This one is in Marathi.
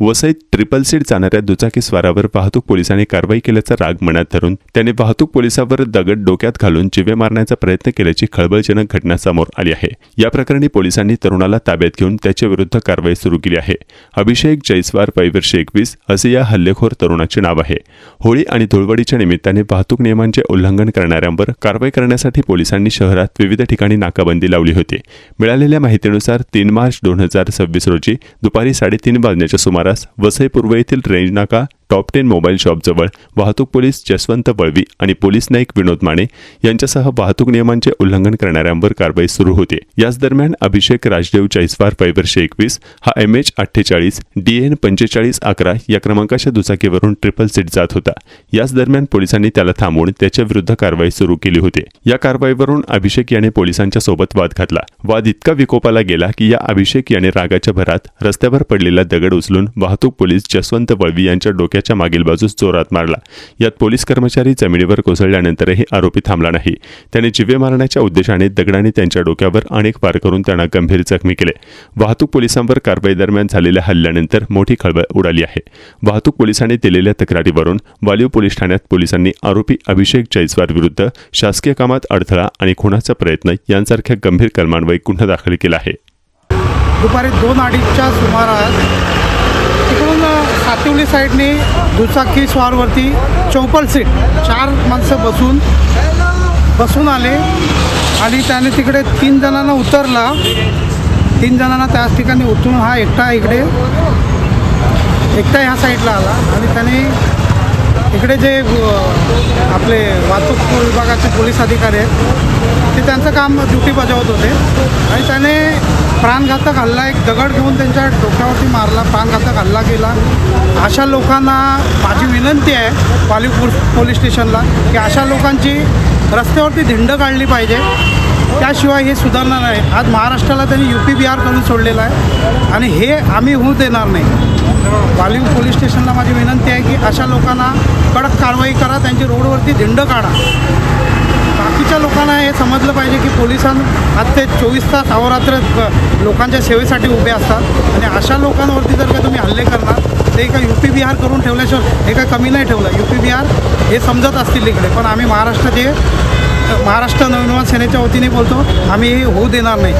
वसईत ट्रिपल सीट जाणाऱ्या दुचाकी स्वारावर वाहतूक पोलिसांनी कारवाई केल्याचा राग मनात धरून त्याने वाहतूक पोलिसावर दगड डोक्यात घालून जीवे मारण्याचा प्रयत्न केल्याची खळबळजनक घटना समोर आली आहे। या प्रकरणी पोलिसांनी तरुणाला ताब्यात घेऊन त्याच्या विरुद्ध कारवाई सुरू केली आहे। अभिषेक जयस्वार वय वर्ष 21 असे या हल्लेखोर तरुणाचे नाव आहे। होळी आणि धुळवडीच्या निमित्ताने वाहतूक नियमांचे उल्लंघन करणाऱ्यांवर कारवाई करण्यासाठी पोलिसांनी शहरात विविध ठिकाणी नाकाबंदी लावली होती। मिळालेल्या माहितीनुसार 3 मार्च 2026 रोजी दुपारी 3:30 वाजण्याच्या सुमारास वसई पूर्व येथील रेंज नाका टॉप 10 मोबाईल शॉप जवळ वाहतूक पोलीस जसवंत वळवी आणि पोलीस नाईक विनोद माने यांच्यासह वाहतूक नियमांचे उल्लंघन करणाऱ्यांवर कारवाई सुरू होती। याच दरम्यान अभिषेक राजदेव जयस्वार वय वर्ष 21 हा MH48 DN 4511 या क्रमांकाच्या दुचाकीवरून ट्रिपल सीट जात होता। याच दरम्यान पोलिसांनी त्याला थांबवून त्याच्या विरुद्ध कारवाई सुरू केली होती। या कारवाईवरून अभिषेक याने पोलिसांच्या सोबत वाद घातला। वाद इतका विकोपाला गेला की या अभिषेक याने रागाच्या भरात रस्त्यावर पडलेला दगड उचलून वाहतूक पोलीस जसवंत वळवी यांच्या डोक्याच्या मागील बाजूस जोरात मारला। यात पोलीस कर्मचारी जमिनीवर कोसळल्यानंतरही आरोपी थांबला नाही। त्याने जीवे मारण्याच्या उद्देशाने दगडाने त्यांच्या डोक्यावर अनेक वार करून त्यांना गंभीर जखमी केले। वाहतूक पोलिसांवर कारवाई दरम्यान झालेल्या हल्ल्यानंतर मोठी खळबळ उडाली आहे। वाहतूक पोलिसांनी दिलेल्या तक्रारीवरून वालीव पोलीस ठाण्यात पोलिसांनी आरोपी अभिषेक जयस्वार विरुद्ध शासकीय कामात अडथळा आणि खुनाचा प्रयत्न यांसारख्या गंभीर कलमांवर गुन्हा दाखल केला आहे। दुपारी 2:30च्या सुमारास तिकडून सातिवली साईडने दुचाकी स्वारवरती चौपल सीट 4 माणसं बसून आले आणि त्याने तिकडे 3 जणांना उतरला। 3 जणांना त्याच ठिकाणी उतरून हा एकटा ह्या साईडला आला आणि त्याने इकडे जे आपले वाहतूक विभागाचे पोलीस अधिकारी आहेत ते त्यांचं काम ड्युटी बजावत होते आणि त्याने प्राणघातक हल्ला एक दगड घेऊन त्यांच्या डोक्यावरती मारला, प्राणघातक हल्ला केला। अशा लोकांना माझी विनंती आहे वालीव पोलीस स्टेशनला की अशा लोकांची रस्त्यावरती धिंड काढली पाहिजे, त्याशिवाय हे सुधारणार नाही। आज महाराष्ट्राला त्यांनी UP बिहार करून सोडलेलं आहे आणि हे आम्ही होऊ देणार नाही। वालीव पोलीस स्टेशनला माझी विनंती आहे की अशा लोकांना कडक कारवाई करा, त्यांची रोडवरती धिंड काढा। बाकीच्या लोकांना हे समजलं पाहिजे की आज ते 24 तास अहोरात्र लोकांच्या सेवेसाठी उभे असतात आणि अशा लोकांवरती जर का तुम्ही हल्ले करणार ते का UP बिहार करून ठेवल्याशिवाय हे काय कमी नाही ठेवलं। UP बिहार हे समजत असतील इकडे, पण आम्ही महाराष्ट्र नवनिर्माण सेनेच्या वतीने बोलतो, आम्ही हे होऊ देणार नाही।